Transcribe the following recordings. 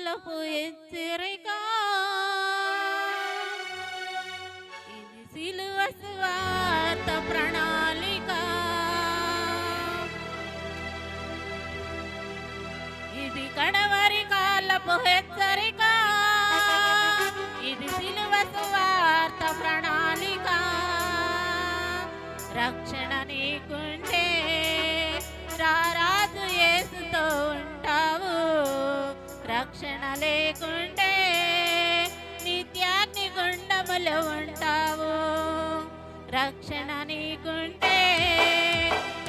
కాలపు హెచ్చరిక, ఇది సిలువ సువార్త ప్రణాళిక, ఇది కడవరి కాలపు హెచ్చరిక, ఇది సిలువ సువార్త ప్రణాళిక. రక్షణ నీకుంటే రారాజు యేసుతో ఉంటావు, రక్షణ లేకుంటే నిత్యాగ్ని గుండములో ఉంటావు. రక్షణ నీకుంటే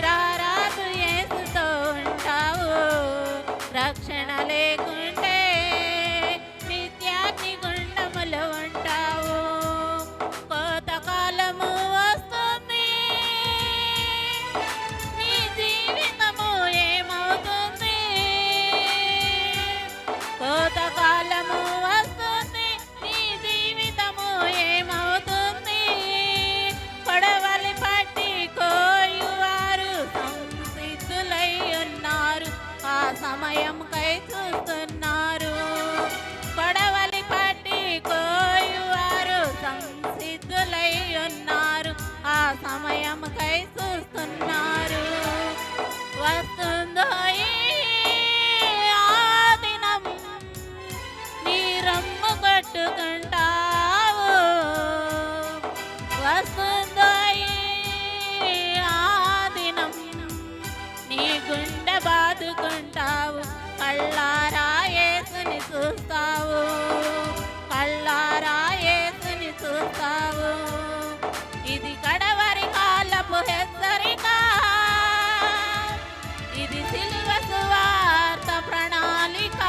రారాజు యేసుతో ఉంటావు, రక్షణ లేకుంటే నిత్యాగ్ని గుండములో ఉంటావు. కోతకాలము వస్తుంది, నీ జీవితము ఏమవుతుంది? కోతకాలము వస్తుంది, నీ జీవితము ఏమవుతుంది? కొడవలి పట్టి కోయువారు సంసిద్ధులై ఉన్నారు, ఆ సమయంకై చూస్తున్నారు. కొడవలి పట్టి కోయువారు సంసిద్ధులై ఉన్నారు, ఆ సమయంకై చూస్తున్నారు. వస్తుందో ఈ ఆ దినం, నీ రమ్ము కొట్టుకుంటావు. వస్తుందో ఈ ఆ దినం, నీ గుండె బాదుకుంటావు. కళ్ళారా యేసుని చూస్తావు, కళ్ళారా యేసుని చూస్తావు. ఇది కడవరి కాలపు హెచ్చరిక, ఇది సిలువ సువార్త ప్రణాళిక.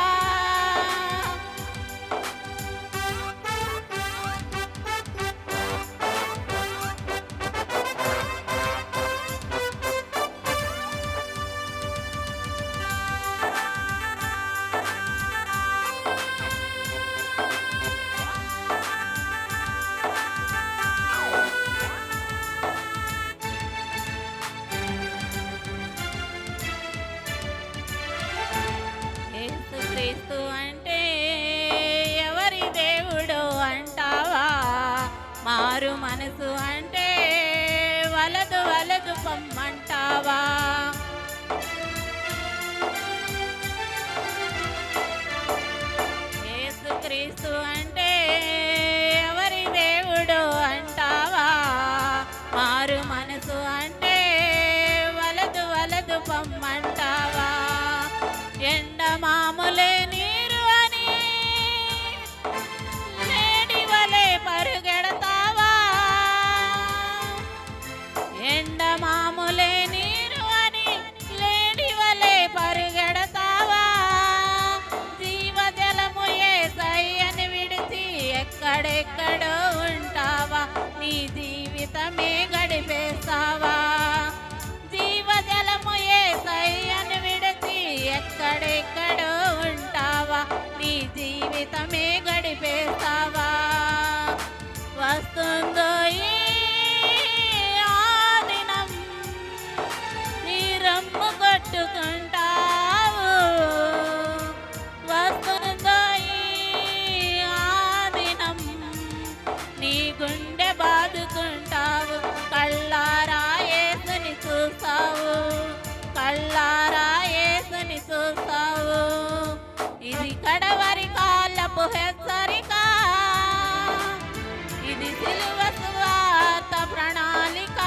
యేసుక్రీస్తు అంటే ఎవరి దేవుడు అంటావా? మారు మనసు అంటే వలదు వలదు పొమ్మంటావా? యేసుక్రీస్తు అంటే ఎవరి దేవుడు అంటావా? మారు మనసు అంటే వలదు వలదు పొమ్మంటావా? ఎండమాములే నీరు అని లేడి వలె పరుగెడతావా? ఎండమాములే నీరు అని లేడి వలె పరుగెడతావా? జీవజలము యేసయ్యను విడిచి ఎక్కడెక్కడో ఉంటావా? నీ జీవితమే గడిపేస్తావా? జీవజలము యేసయ్యను విడిచి ఎక్కడెక్కడో ఉంటావా? నీ జీవితమే గడిపేస్తావా? వస్తుందో ఈ ఆ దినం, నీ రమ్ము కొట్టుకుంటావు. వస్తుందో ఈ ఆ దినం, నీ గుండె బాదుకుంటావు. కళ్ళారా యేసుని చూస్తావు, కళ్ళారా యేసుని చూస్తావు. ఇది కడవరి కాలపు హెచ్చరిక, ఇది సిలువ సువార్త ప్రణాళిక.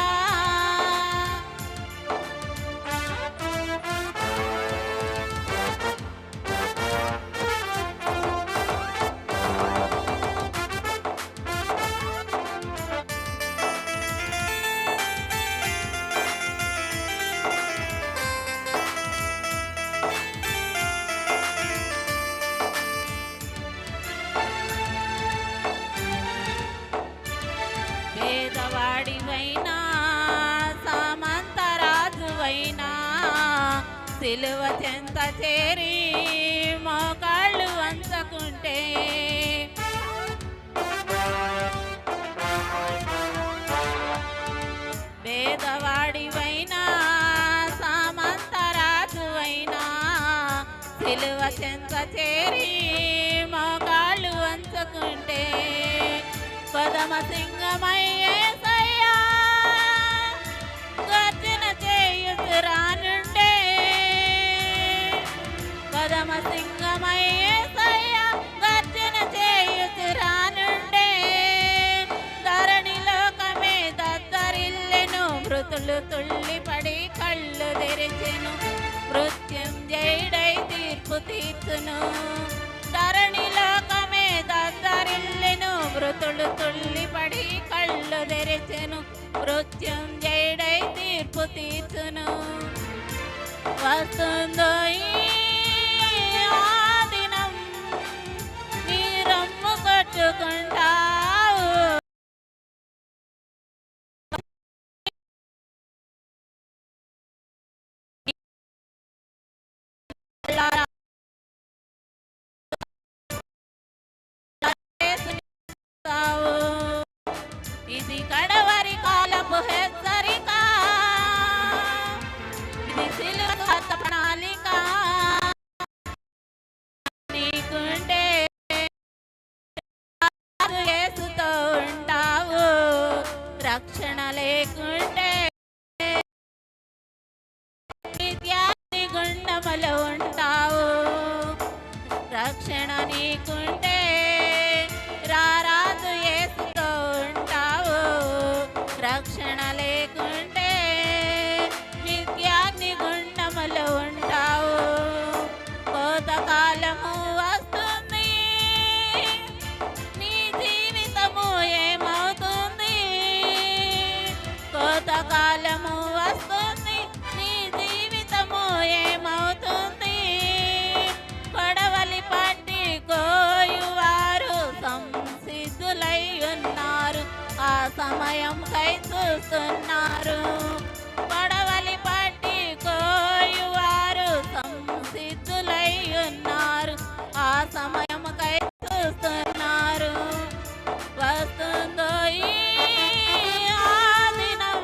పేదవాడివైనా సామంతరాజువైనా సిలువ చెంత చేరి మోకాళ్ళు వంచకుంటే, పేదవాడివైనా సామంతరాజువైనా సిలువ చెంత చేరి పదమ సింగమయ్యేసయ్యా గర్జన చేయుచురానుండే పదమ సింగమయ్యేసయ్యా గర్జన చేయుచురానుండే ధరణి లోకమే దద్దరిల్లెను మృతులు తుళ్ళిపడి కళ్ళు తెరిచెను మృత్యుంజయుడై తీర్పు తీర్చును ధరణి లోకమే దద్దరిల్లెను మృతులు తుళ్ళిపడి కళ్ళు తెరిచెను మృత్యుంజయుడై తీర్పు తీర్చును వస్తుందో ఆ దినం నీ రొమ్ము కొట్టుకుంటావు ఇది కడవరి కాలపు హెచ్చరిక ఇది సిలువ ప్రణాళిక నీకుంటే యేసుతో ఉంటావు రక్షణ లేకుంటే నిత్యాన్ని గుండములో ఉంటావు రక్షణ నీకుంటే రారాజు యేసుతో ఉంటావు రక్షణ లేకుంటే నిత్యాగ్ని గుండములో ఉంటావు కోతకాలము వస్తుంది నీ జీవితము ఏమవుతుంది కోతకాలము వస్తుంది నీ జీవితము ఏమవుతుంది కొడవలి పట్టి కోయువారు సంసిద్ధులై ఉన్నారు ఆ సమయం కై చూస్తున్నారు కొడవలి పట్టి కోయువారు సంసిద్ధులై ఉన్నారు ఆ సమయం కై చూస్తున్నారు వస్తుందో ఆ దినం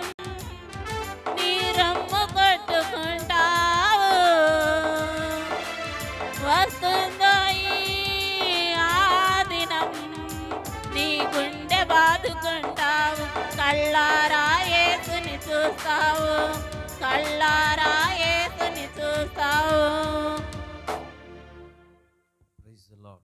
నీ రొమ్ము కొట్టుకుంటావు వస్తుందో ఆ దినం నీ గుండె బాదుకుంటావు కళ్ళారా యేసుని చూస్తావు కళ్ళారా